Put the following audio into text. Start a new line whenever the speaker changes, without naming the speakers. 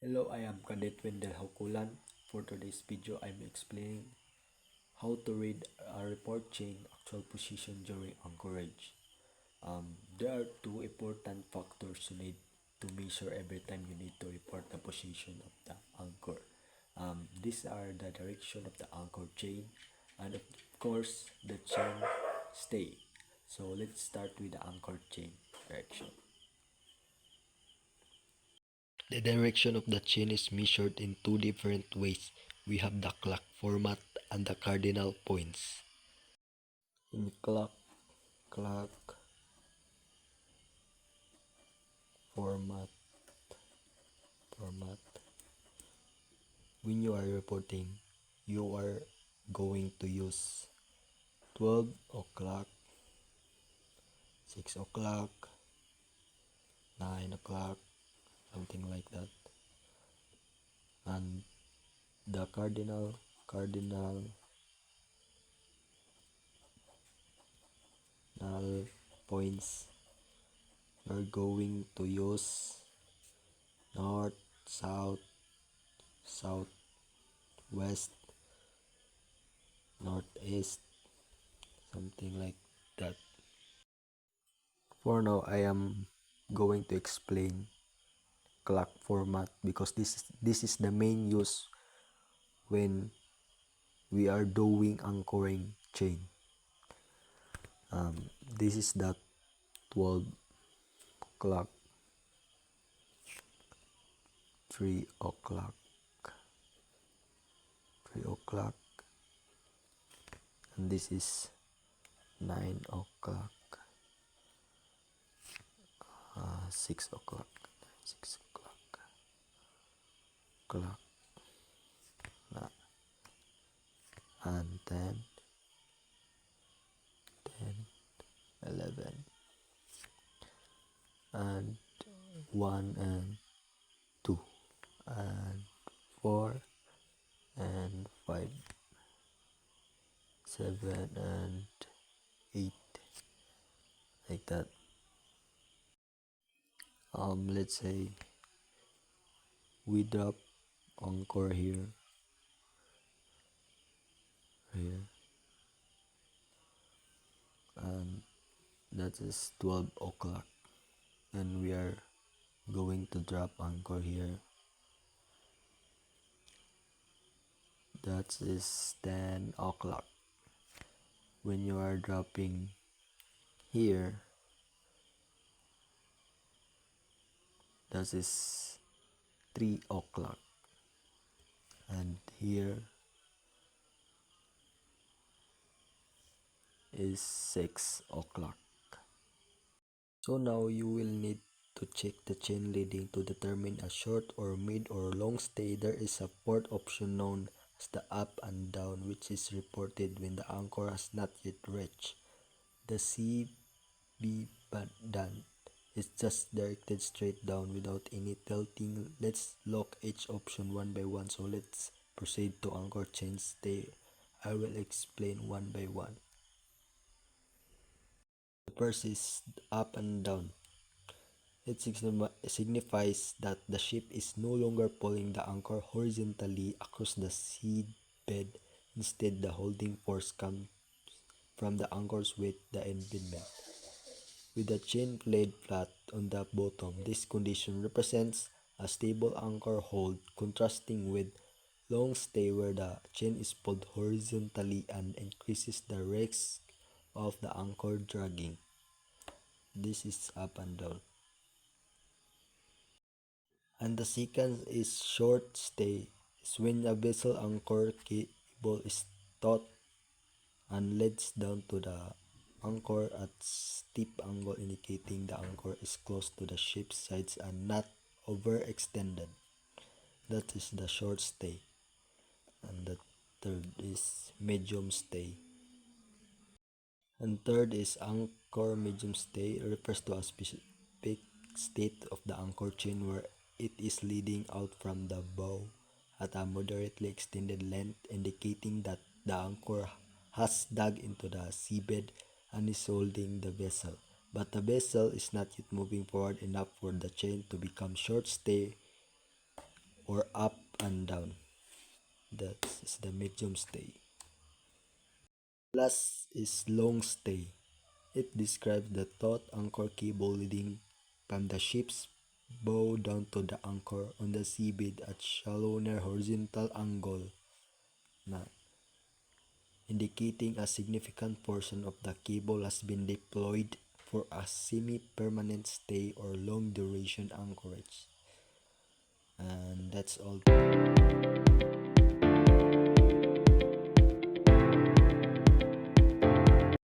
Hello, I am Cadet Wendell Haukulan. For today's video, I'm explaining how to read a report chain actual position during anchorage. There are two important factors you need to measure every time you need to report the position of the anchor. These are the direction of the anchor chain and of course the chain stay. So let's start with the anchor chain direction. The direction of the chain is measured in two different ways. We have the clock format and the cardinal points. In clock format, format, when you are reporting, you are going to use 12 o'clock, 6 o'clock, 9 o'clock, something like that. And the cardinal points, you're going to use north, south, southwest, northeast, something like that. For now, I am going to explain clock format because this is the main use when we are doing anchoring chain. This is the 12 o'clock, 3 o'clock, 3 o'clock, and this is 9 o'clock, 6 o'clock, 6 o'clock, clock, and 10, 10, 11, and 1 and 2, and 4 and 5, 7 and 8, like that. Let's say we drop anchor here, and that is 12 o'clock, and we are going to drop anchor here. That is 10 o'clock. When you are dropping here, that is 3 o'clock, and here is 6 o'clock. So now you will need to check the chain leading to determine a short or mid or long stay. There is a port option known as the up and down, which is reported when the anchor has not yet reached the CB band. It's just directed straight down without any tilting. Let's look each option one by one. So let's proceed to anchor chain stay. I will explain one by one. The first is up and down. It signifies that the ship is no longer pulling the anchor horizontally across the seabed. Instead, the holding force comes from the anchor's weight, the embedment. With the chain laid flat on the bottom, this condition represents a stable anchor hold, contrasting with long stay where the chain is pulled horizontally and increases the risk of the anchor dragging. This is up and down. And the second is short stay. It's when a vessel anchor cable is taut and leads down to the anchor at steep angle, indicating the anchor is close to the ship's sides and not overextended. That is the short stay. And the third is medium stay. And third is anchor medium stay. It refers to a specific state of the anchor chain where it is leading out from the bow at a moderately extended length, indicating that the anchor has dug into the seabed and is holding the vessel. But the vessel is not yet moving forward enough for the chain to become short stay. or up and down. That is the medium stay. Last is long stay. It describes the taut anchor cable leading from the ship's bow down to the anchor on the seabed at shallow near horizontal angle na indicating a significant portion of the cable has been deployed for a semi-permanent stay or long duration anchorage. And that's all.